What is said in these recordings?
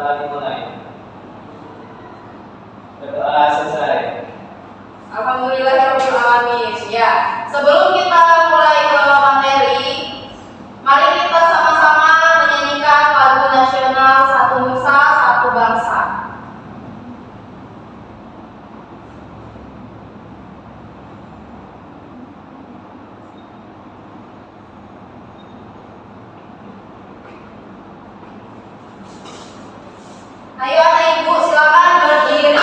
Silakan dimulai. Berdoa selesai. Alhamdulillahirabbil alamin. Ya, sebelum kita mulai ke materi, mari kita sama-sama menyanyikan lagu nasional Satu Nusa Satu Bangsa. Ayo anak ibu silakan berdiri.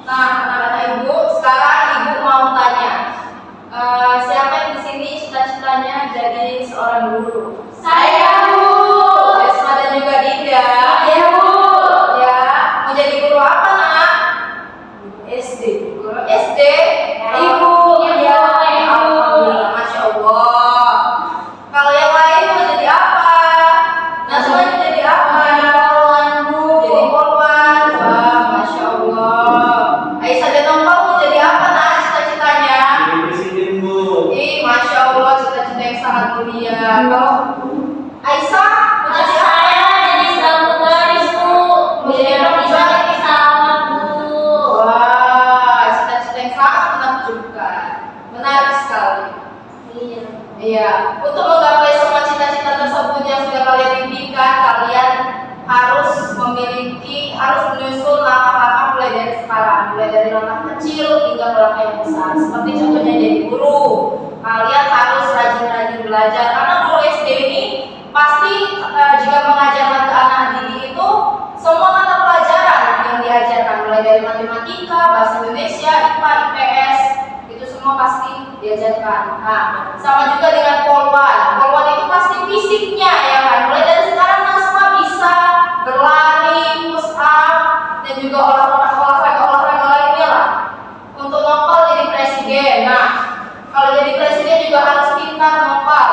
Nah, anak-anak ibu, sekarang ibu mau tanya, siapa yang di sini cita-citanya jadi seorang guru? Saya, Bu. Esma dan juga Dinda. Iya, Bu. Ya, mau jadi guru apa nak? SD. Guru SD. Ibu. Iya, Bu. Alhamdulillah, masya Allah. Kalau yang lain mau jadi apa? Nasma jadi apa? Jadi polwan. Wah, masya Allah. Aisyah dan Nompal mau jadi apa nak cita-citanya? Jadi presiden, Bu. Ih, masya Allah, cita-cita yang sangat mulia. Kalau Aisyah mau jadi apa? Saya jadi pramugari, Bu. Jadi Bisa jadi pesawat, Bu. Wah, cita-cita yang sangat menakjubkan. Menarik sekali. Iya. Iya, untuk menggapai semua cita-cita tersebut yang sudah kalian impikan, kalian harus menyusun langkah-langkah mulai dari sekarang, mulai dari langkah kecil hingga ke langkah yang besar. Seperti contohnya jadi guru, kalian harus rajin-rajin belajar karena guru SD ini pasti jika mengajarkan ke anak didik itu semua mata pelajaran yang diajarkan mulai dari matematika, bahasa Indonesia, IPA, IPS itu semua pasti diajarkan. Nah, sama juga dengan polwan. Polwan itu pasti fisiknya ya kan. Mulai dari sekarang Nasma bisa berlari, push up dan juga olahraga lainnya lah. Untuk Nopal jadi presiden. Nah, kalau jadi presiden juga harus pintar Nopal.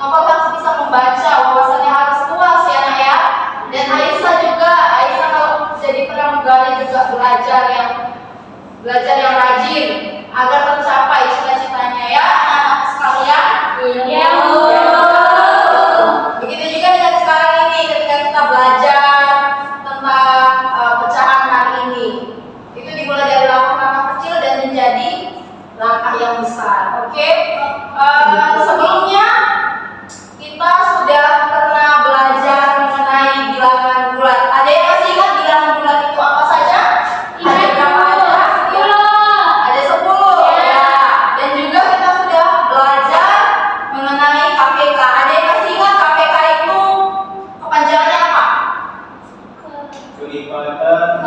Nopal harus bisa membaca, wawasannya harus luas ya nak ya. Dan Aisyah juga, Aisyah kalau jadi pramugari juga belajar yang rajin agar tercapai cita-citanya ya anak-anak sekalian. Iya, Bu. Begitu juga dengan sekarang ini ketika kita belajar tentang pecahan hari ini, itu dimulai dari langkah-langkah kecil dan menjadi langkah yang besar. Oke. Sebelumnya kita sudah pernah belajar mengenai bilangan bulat. Ada yang masih ingat bilangan bulat itu apa saja? Ada berapa aja? Ada 10 ya. Dan juga kita sudah belajar mengenai KPK. Ada yang masih ingat KPK itu kepanjangannya apa? Kelipatan.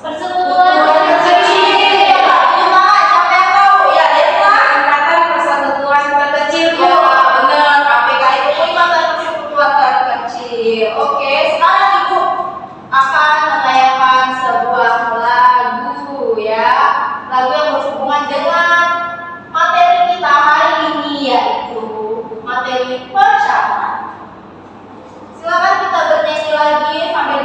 Persekutuan Kecil. Gimana? Siapa yang tahu? Ya, Desma. Angkatan Persekutuan Terkecil, Bu. Ya, benar. KPK itu Perikatan Persekutuan Terkecil. Oke, sekarang Ibu akan menayangkan sebuah lagu ya. Lagu yang berhubungan dengan materi kita hari ini yaitu materi pecahan. Silakan kita bernyanyi lagi sambil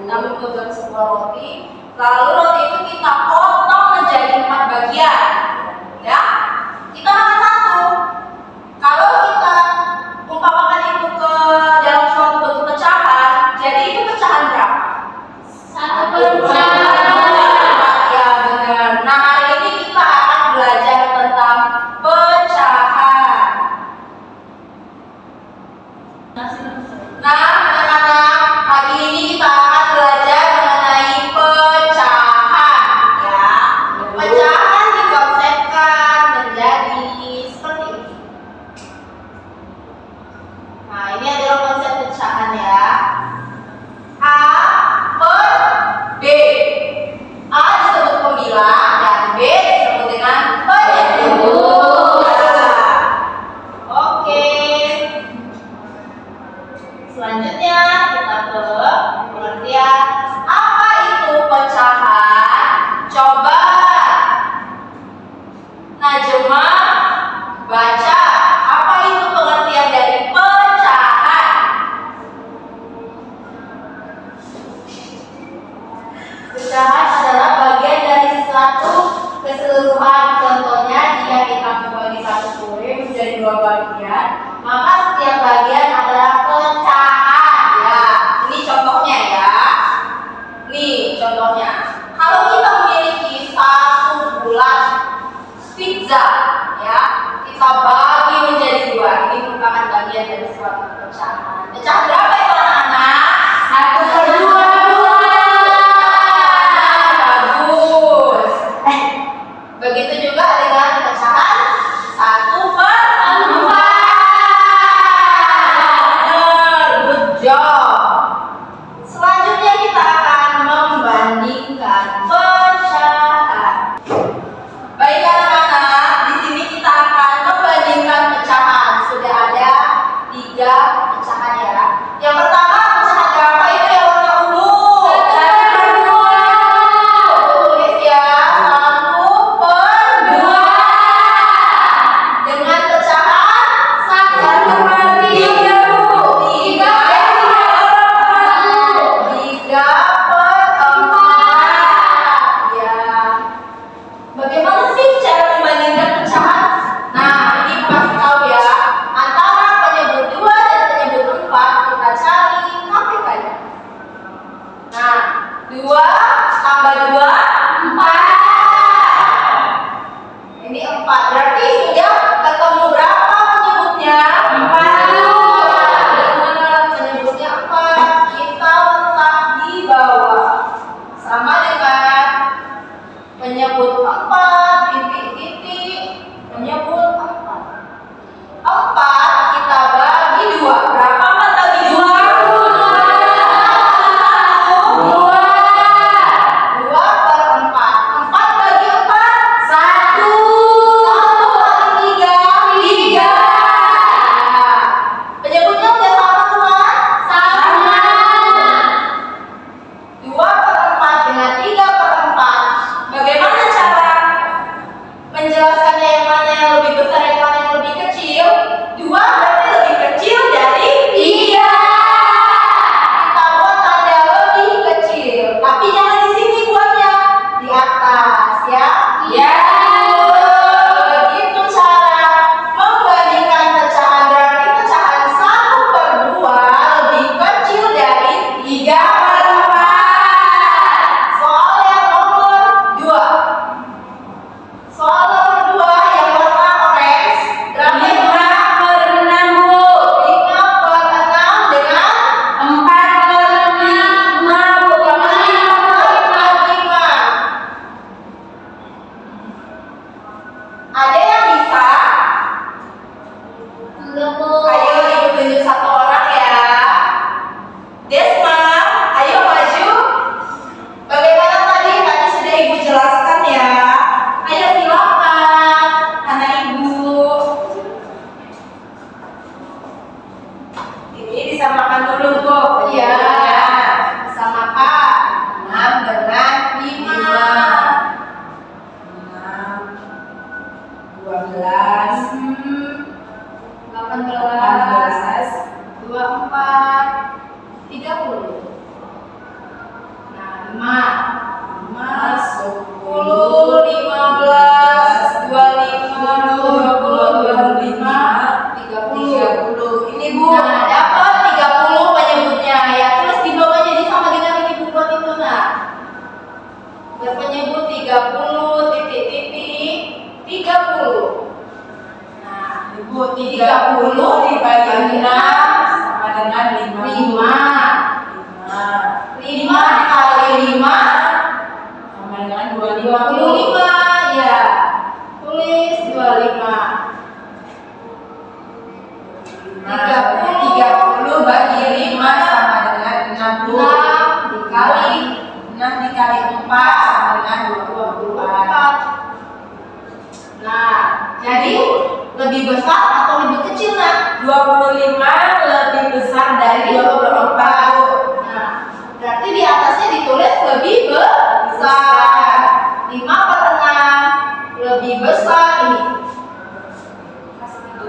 Kita memegang sebuah roti, lalu roti itu kita potong menjadi 4 bagian. Ya, kita makan satu. Kalau kita umpamakan itu ke dalam suatu bentuk pecahan, jadi itu pecahan berapa? Satu pecahan. Ya benar. Nah hari ini kita akan belajar tentang pecahan. Nah anak-anak, pagi ini kita akan belajar mengenai pecahan. Ya, pecahan dikonsepkan menjadi seperti ini. Nah ini adalah konsep pecahan ya. A per B. A disebut pembilang dan B disebut dengan penyebut. Oke. Selanjutnya kita ke pengertian apa itu pecahan. Coba Najma baca apa itu pengertian dari pecahan. Pecahan adalah bagian dari satu keseluruhan. Contohnya jika kita membagi satu kue menjadi 2 bagian, maka setiap bagian adalah pecahan. Ya, ini contohnya ya. Nih contohnya. Kalau kita memiliki satu bulat pizza, ya, kita bagi menjadi 2. Ini merupakan bagian dari suatu pecahan. Pecahan berapa itu anak-anak? 1/2. Bagus. Begitu juga dengan pecahan 1/4. Benar, good job. Selanjutnya kita akan membandingkan pecahan. Baik anak-anak, di sini kita akan membandingkan pecahan. Sudah ada 3 pecahan ya. Yang pertama pecahan berapa itu yang warna ungu? Tulis ya, 1/2. Dengan pecahan 1/3. 3/4. Ya. Bagaimana sih cara membandingkan pecahan? Nah, ini kasih tahu ya. Antara penyebut 2 dan penyebut 4 kita cari KPK-nya. Nah, 2 tambah 2 4. Ini 4. Berarti sudah ketemu berapa penyebutnya? 4. Benar, penyebutnya 4. Kita letak di bawah. Sama dengan penyebut 4, titik-titik, penyebut 4. 4 kita bagi 2. Berapa 4 bagi 2? 2/4. 5, 10, 15, 25, 20, 25, 30. Ini Bu. Nah, dapat 30 penyebutnya ya. Terus di bawah jadi sama dengan ini buat itu nah. Berpenyebut 30 titik-titik 30. Nah, Ibu 30 dibagi 6 sama dengan 5. 5 kali 5 Sama dengan 25 ya. Tulis 25. 30 bagi 5 sama dengan 60. 6 dikali 6 dikali 4 sama dengan 24. Nah, jadi lebih besar atau lebih kecil nah? 25 lebih besar dari 24. Nah, berarti di atasnya ditulis lebih besar. 5/6 lebih besar ini. Kasih itu.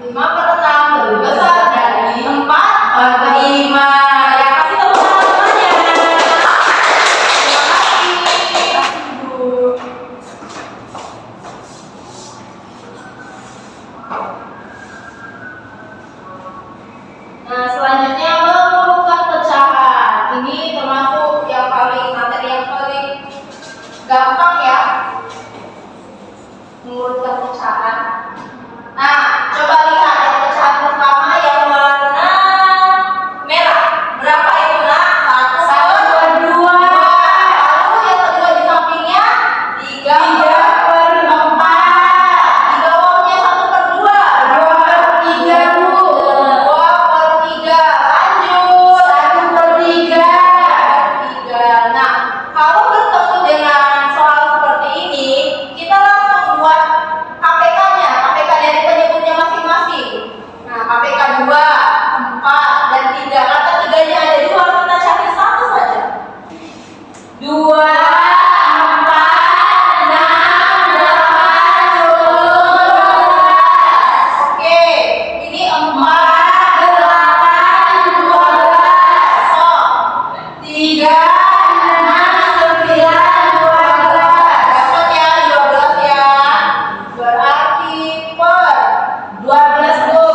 5/6 lebih besar dari 4/5. Ya, kasih tepuk tangan semuanya. Terima kasih. Bu. Nah, selanjutnya mengurutkan pecahan. Ini termasuk yang paling materi yang paling gampang ya. Mengurutkan pecahan. Nah, coba lihat yang pecahan pertama yang warna merah. Berapa itu nah? 1/2. Lalu yang kedua di sampingnya 3/4. Di bawahnya 1/2. 2/3 Bu. 2/3. Lanjut. 1/3. Nah, kalau bertemu dengan soal seperti ini, kita langsung buat KPK-nya, KPK dari penyebutnya masing-masing. Nah, KPK 2, 4, dan 3. Kata 3-nya ada 2, kita cari satu saja. 2, 4, 6, 8, 12. Oke, ini 4, 8, 12. So, 3, 6, 9, 12. Dapat ya 12 ya. Berarti per 12 Bu.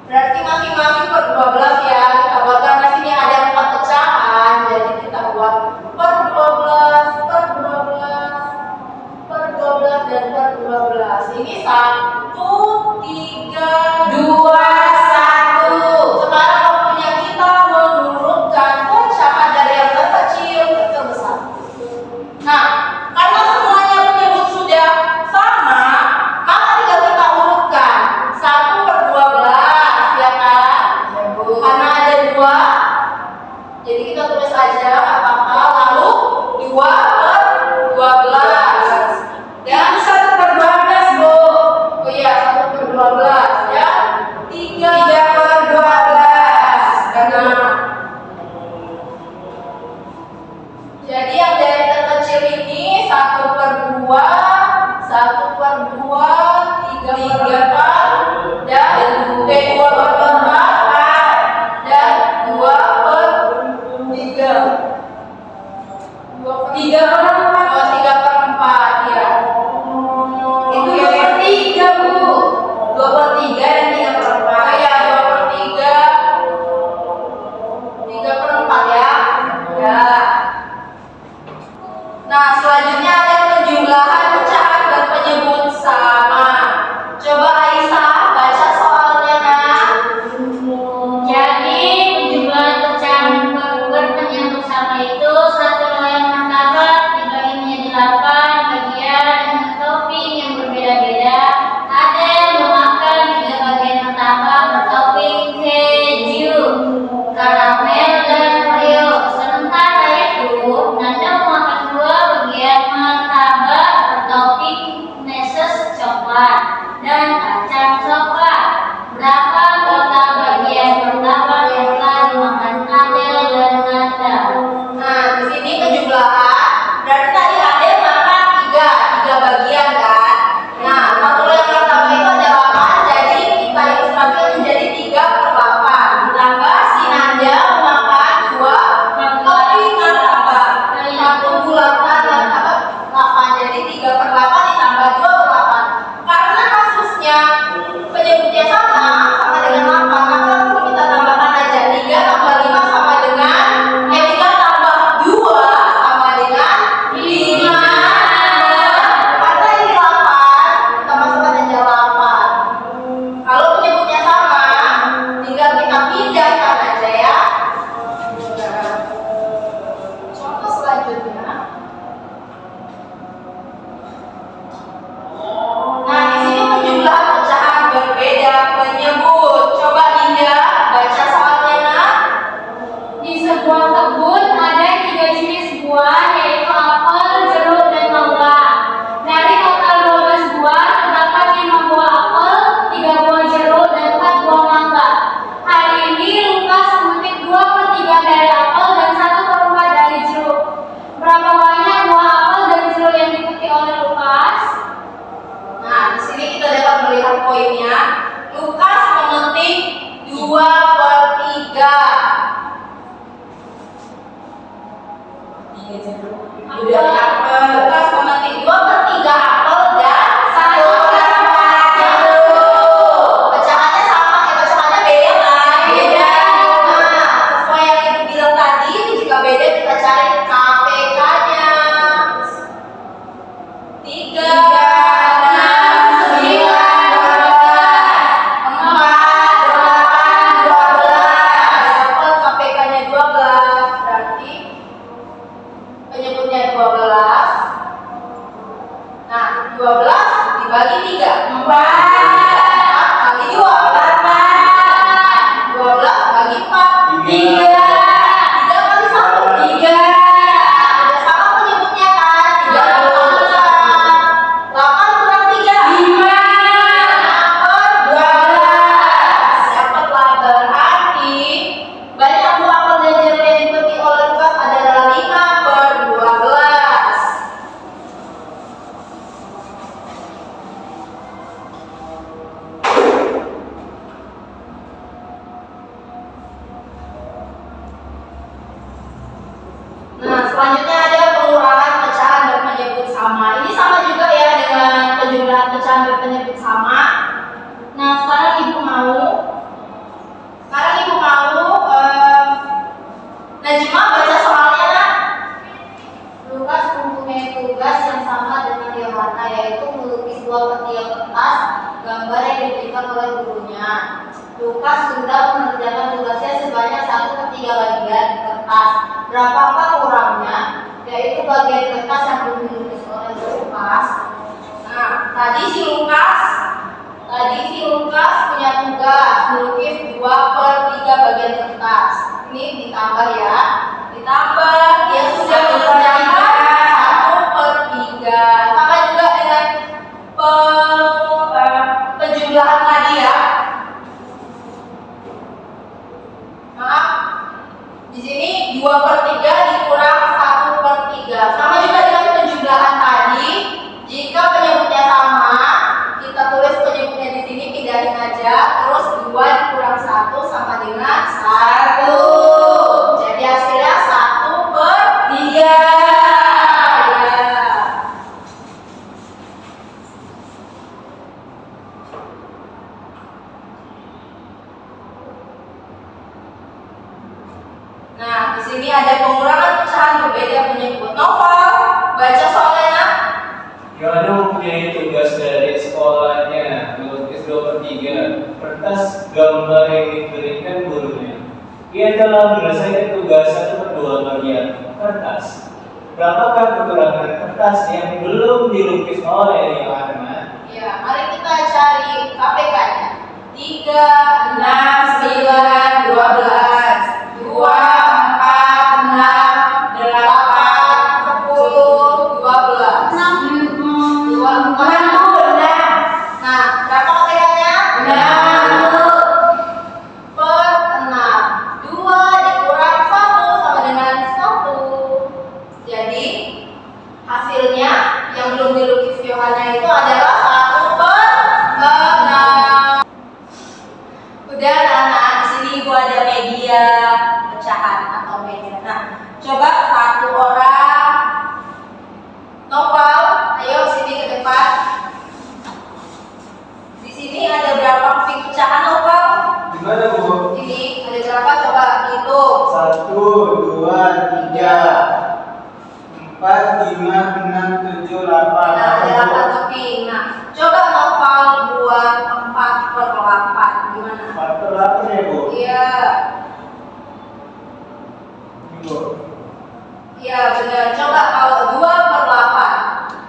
Berarti masing-masing per 12 ya. Kita buat karena sini ada 4 pecahan, jadi kita buat per 12, per 12, per 12 dan per 12. Ini 1, 3, 2, 1. Sekarang waktunya kita mengurutkan pecahan dari yang terkecil ke terbesar. Nah, karena semuanya penyebut sudah sama, maka tinggal kita urutkan 1/12 ya kan? Karena ada 2, jadi kita tulis aja apa-apa, lalu 2/12 dan 1/12 Bu. oh iya 1/12 ya 3/12. Nah, jadi yang dari terkecil ini 1/2, 1/2, 3/4 dan 2/4 dan 2/3. 3/4 ya. Itu 2/3 Bu. 2/3 dan 3/4 ya 2/3 3/4 ya. Ya. Nah, selanjutnya ada penjumlahan pecahan dan penyebut sama. Coba Aisyah baca soalnya nah. Jadi penjumlahan pecahan berpenyebut sama itu satu loyang martabak dibagi menjadi 8 bagian dengan topping yang berbeda-beda. Ada yang memakan 3 bagian martabak bertopping keju, karamel, dan Oreo. Sementara itu, Nanda memakan 2 bagian martabak bertopping meses coklat dan kacang coklat. Berapa total bagian martabak yang telah dimakan Adel dan Nanda? Nah, di sini penjumlahan berarti tadi ada makan 3 bagian kan. Nah, satu loyang martabak itu ada 8, jadi kita Lukas sudah mengerjakan tugasnya sebanyak 1/3 bagian kertas. Berapakah kurangnya? Yaitu bagian kertas yang belum dilukis oleh Lukas. Nah, tadi si Lukas punya tugas melukis 2/3 bagian kertas. Ini ditambah ya, ditambah dia sudah mengerjakan 1/3. Sama juga dengan penjumlahan tadi ya. Maaf, di sini 2/3 dikurang 1/3. Sama juga dengan penjumlahan tadi. Jika penyebutnya sama, kita tulis penyebutnya di sini, pindahin aja. Terus 2 dikurang 1 sama dengan 1. Jadi hasilnya 1/3. Nah, di sini ada pengurangan pecahan berbeda penyebut. Novel, baca soalnya. Yohana mempunyai tugas dari sekolahnya melukis 2/3 kertas gambar yang diberikan gurunya. Ia telah menyelesaikan tugas 1/2 bagian kertas. Berapakah kekurangan kertas yang belum dilukis oleh Yohana? Ya, mari kita cari KPK-nya. 3, 6, 9, 12, 2, 4, 6, 8, 10, 12. 60. Nah, berapa KPK-nya? 60/6. 2 dikurang 1 sama dengan 1. Jadi hasilnya yang belum dilukis Yohana itu adalah 1/6. Udah anak-anak, di sini ibu ada media pecahan atau media. Nah, coba satu orang Novel, ayo sini ke depan. Di sini ada berapa pink pecahan Novel? Gimana Bu? Ini ada berapa? Coba hitung. 1, 2, 3, 4, 5, 6, 7, 8. Nah, ada 8 keping. Nah, coba Novel buat 4/8. Gimana? 4/8 ya Bu? Iya. Ini Bu. Iya benar. Coba kalau 2/8.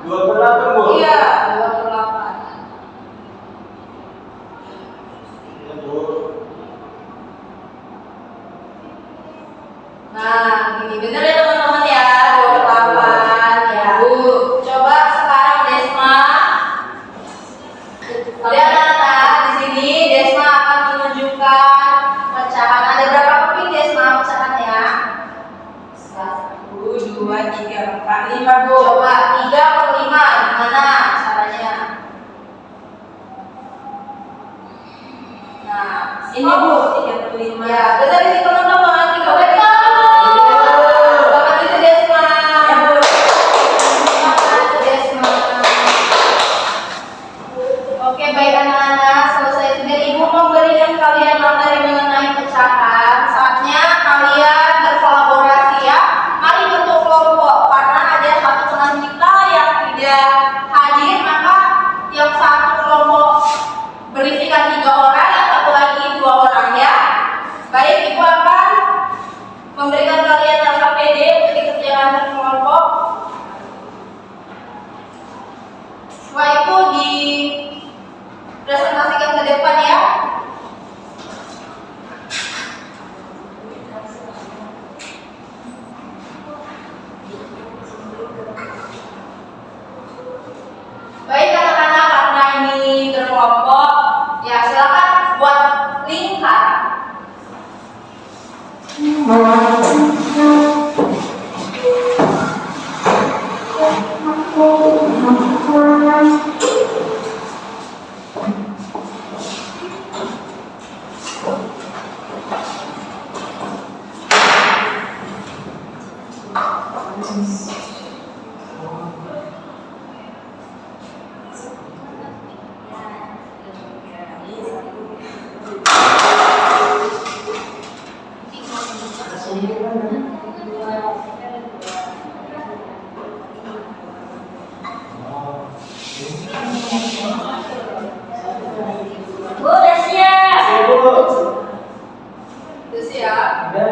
2/8 Bu? Iya, 2/8. Iya Bu. Nah, gini bener ya teman-teman ya, 2/8 ya. Coba sekarang Desma. Lihat anak, di sini Desma akan menunjukkan pecahan. Ada berapa keping Desma pecahannya? 1, 2, 3, 4, 5 Bu. Coba 3/5. Gimana caranya? Nah, Ini Bu, 35. ya, benar ini teman-teman, 3/5. Selamat itu Desma. Ya Bu. Selamat Desma. Oke, baik anak-anak, selesai sudah ibu memberikan kalian materi mengenai pecahan. Saatnya kalian berkolaborasi ya. Mari bentuk kelompok karena ada satu teman kita yang tidak hadir, maka yang satu kelompok berisikan 3 orang, yang satu lagi 2 orang ya. Baik, ibu akan memberikan kalian LKPD untuk dikerjakan berkelompok. Setelah itu dipresentasikan ke depan ya. Baik anak-anak, karena ini berkelompok, ya silakan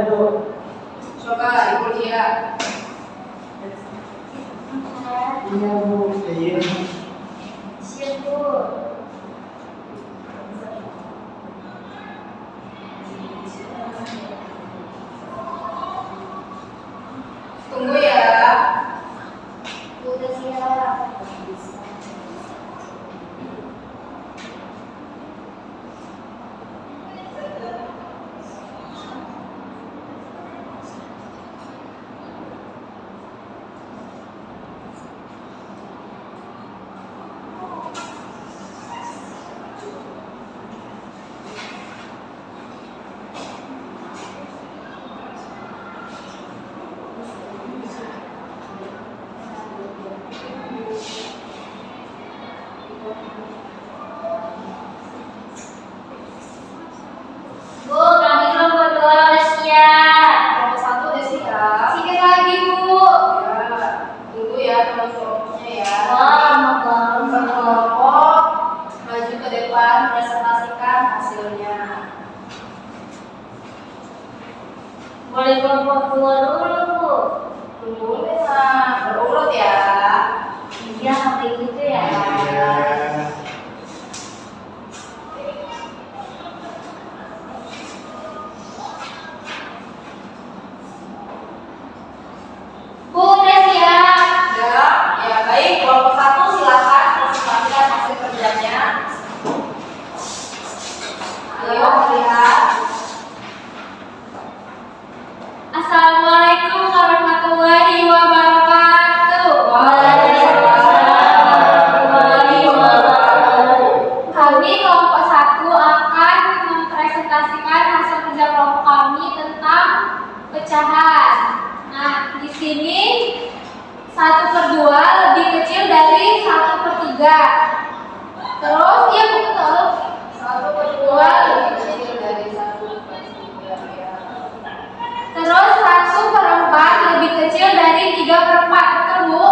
Bu. Coba Ibu lihat. Iya Bu. Iya. Siap, Bu. Tunggu ya. Udah siap. Bu, kami kelompok 2 udah siap. Kelompok 1 udah siap. Sikat lagi, Bu. Ya. Tunggu ya kelompoknya ya. Wah, mau Kelompok maju ke depan presentasikan hasilnya. boleh kelompok 2 dulu, Bu. Tunggu ya. Berurut ya. Iya, sampai gitu ya. Bu, udah siap. Ya, ya baik. Kelompok 1 silakan presentasikan hasil kerjanya. Ayo lihat. Assalamualaikum warahmatullahi wabarakatuh. Waalaikumsalam warahmatullahi wabarakatuh. Kami kelompok 1 akan mempresentasikan hasil kerja kelompok kami tentang pecahan. Nah, di sini 1/2 lebih kecil dari 1/3. Terus dia betul 1/2 lebih kecil dari 1/3 ya. Terus 1/4 lebih kecil dari 3/4, betul Bu?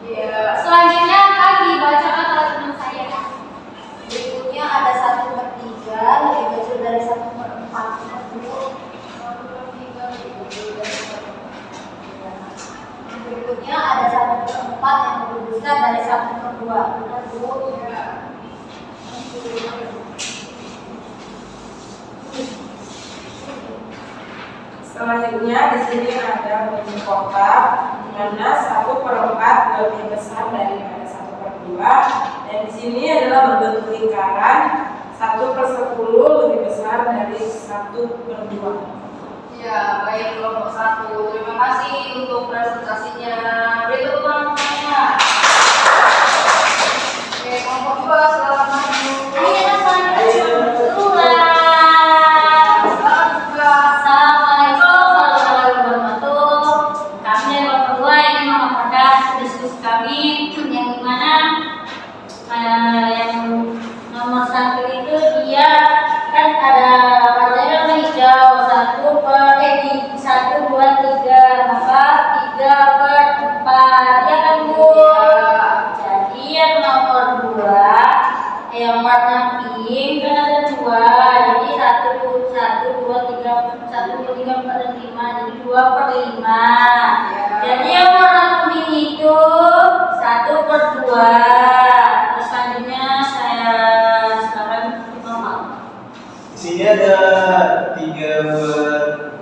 Iya. Selanjutnya akan dibacakan oleh teman saya. Berikutnya ada 1/3 lebih kecil dari 1/4. Berikutnya ada 1/4 yang lebih besar dari 1/2. Benar, Bu? Selanjutnya di sini ada bentuk kotak di mana 1/4 lebih besar daripada 1/2 dan di sini adalah berbentuk lingkaran 1/10 lebih besar dari 1/2. Ya, baik kelompok 1. Terima kasih untuk presentasinya. Beri tepuk tangan semuanya. Oke, kelompok 2 silakan maju. Ayo selanjutnya dua. Silakan buka. Assalamualaikum warahmatullahi wabarakatuh. Kami dari kelompok 2 ingin memaparkan diskusi kami yang dimana yang nomor 1 itu dia kan ada warnanya warna hijau 1 2 3 maka 3/4 ya kan Bu. Jadi yang nomor 2 yang warna pink kan ada 2 jadi 1 2 3 4 dan 5 jadi 2/5. Jadi yang warna kuning itu 1/2. Terus selanjutnya saya silakan normal. Di sini ada 3/10.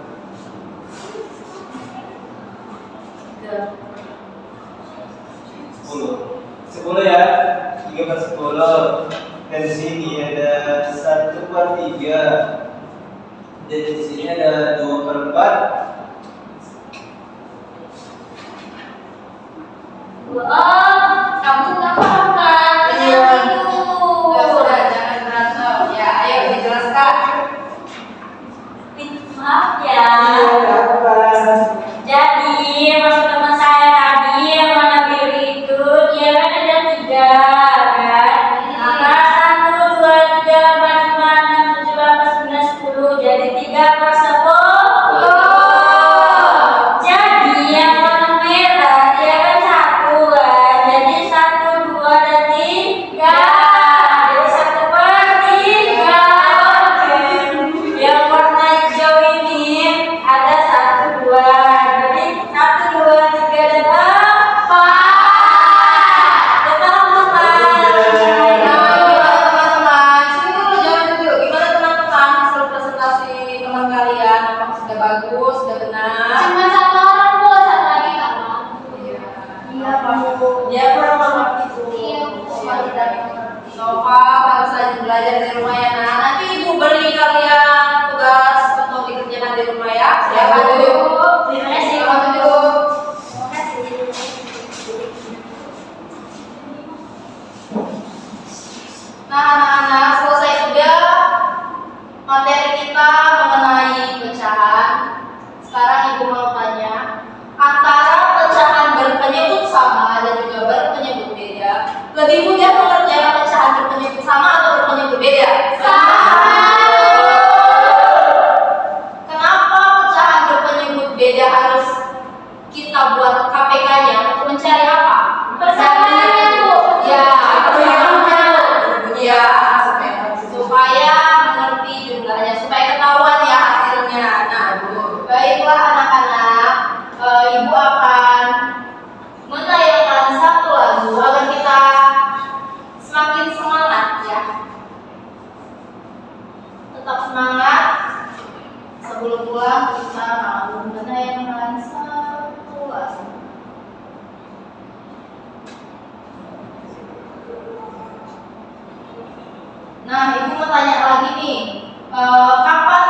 10 ya, 3/10. Dan di sini ada 1/3. Dan di sini ada 2/4. Oh, kamu nggak paham kan? Iya. Itu. Sudah, jangan berantem. Ya, ayo dijelaskan. Maaf ya. Apa? Jadi maksud teman saya tadi yang warna biru itu dia kan ada 3 kan? Maka 1 2 3 4 5 6 7 8 9 10 jadi 3/10. Jadi yang warna merah dia kan 1 kan? semangat. Sebelum pulang kita mau menayangkan satu lagu. Nah, ibu mau tanya lagi nih, kapan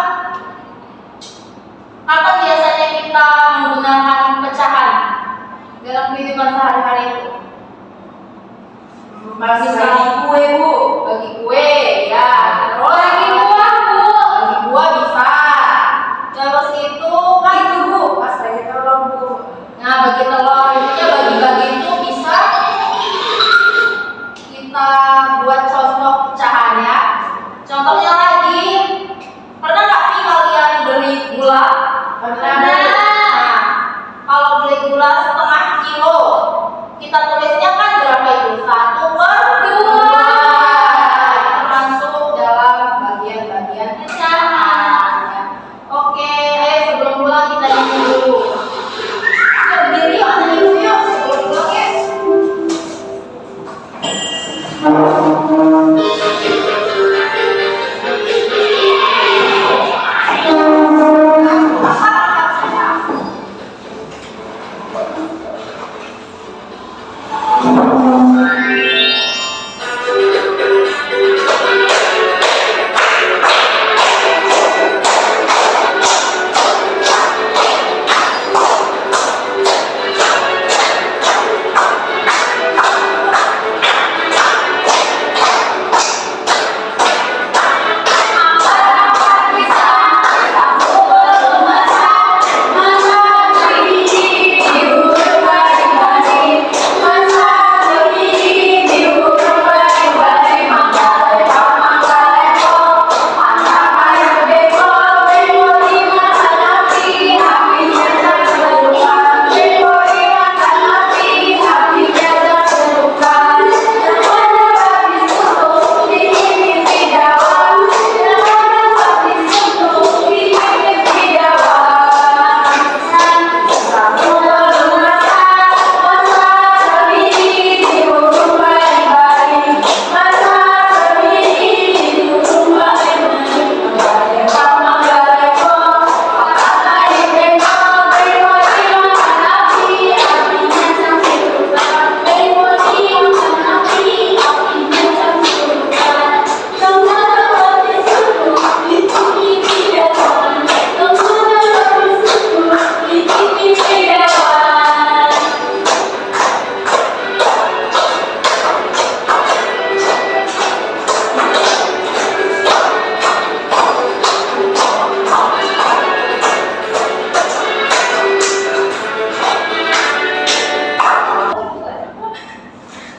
biasanya kita menggunakan pecahan dalam kehidupan sehari-hari itu? Masih bagi kue, Bu. Bagi kue, ya. Terus Bagi buah, Bu. bagi buah bisa. Terus itu kan Itu, Bu. Pas lagi telur, Bu. nah, bagi telur intinya bagi-bagi itu bisa kita buat contoh pecahan ya. Contohnya lagi, pernah nggak sih kalian beli gula? Pernah. Nah, kalau beli gula setengah kilo, kita tulisnya kan berapa itu? 1/2. Termasuk dalam bagian-bagian pecahan. Ya. Oke, ayo sebelum pulang kita nyanyi dulu. Yuk berdiri yuk, nyanyi dulu yuk sebelum pulang ya.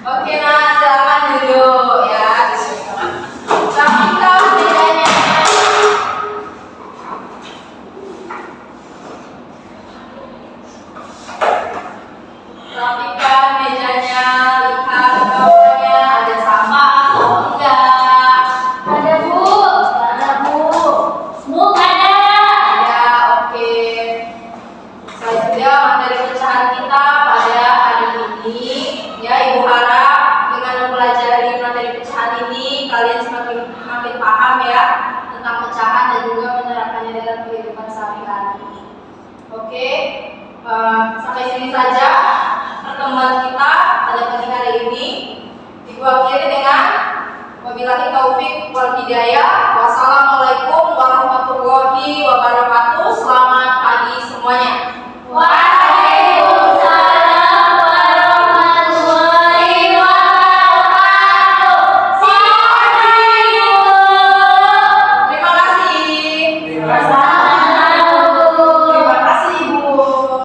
Oke, nah silakan duduk ya. Rapikan mejanya. Rapikan mejanya, lihat bawahnya ada sampah atau enggak. Ada, Bu. Ada, Bu. Bu, ada. Ada, oke. Saja materi pecahan kita pada hari ini. Ya, Ibu harap dengan mempelajari materi pecahan ini kalian semakin paham ya tentang pecahan dan juga menerapkannya dalam kehidupan sehari-hari. Oke, sampai sini saja pertemuan kita pada pagi hari ini. Ibu akhiri dengan wabillahi taufik wal hidayah.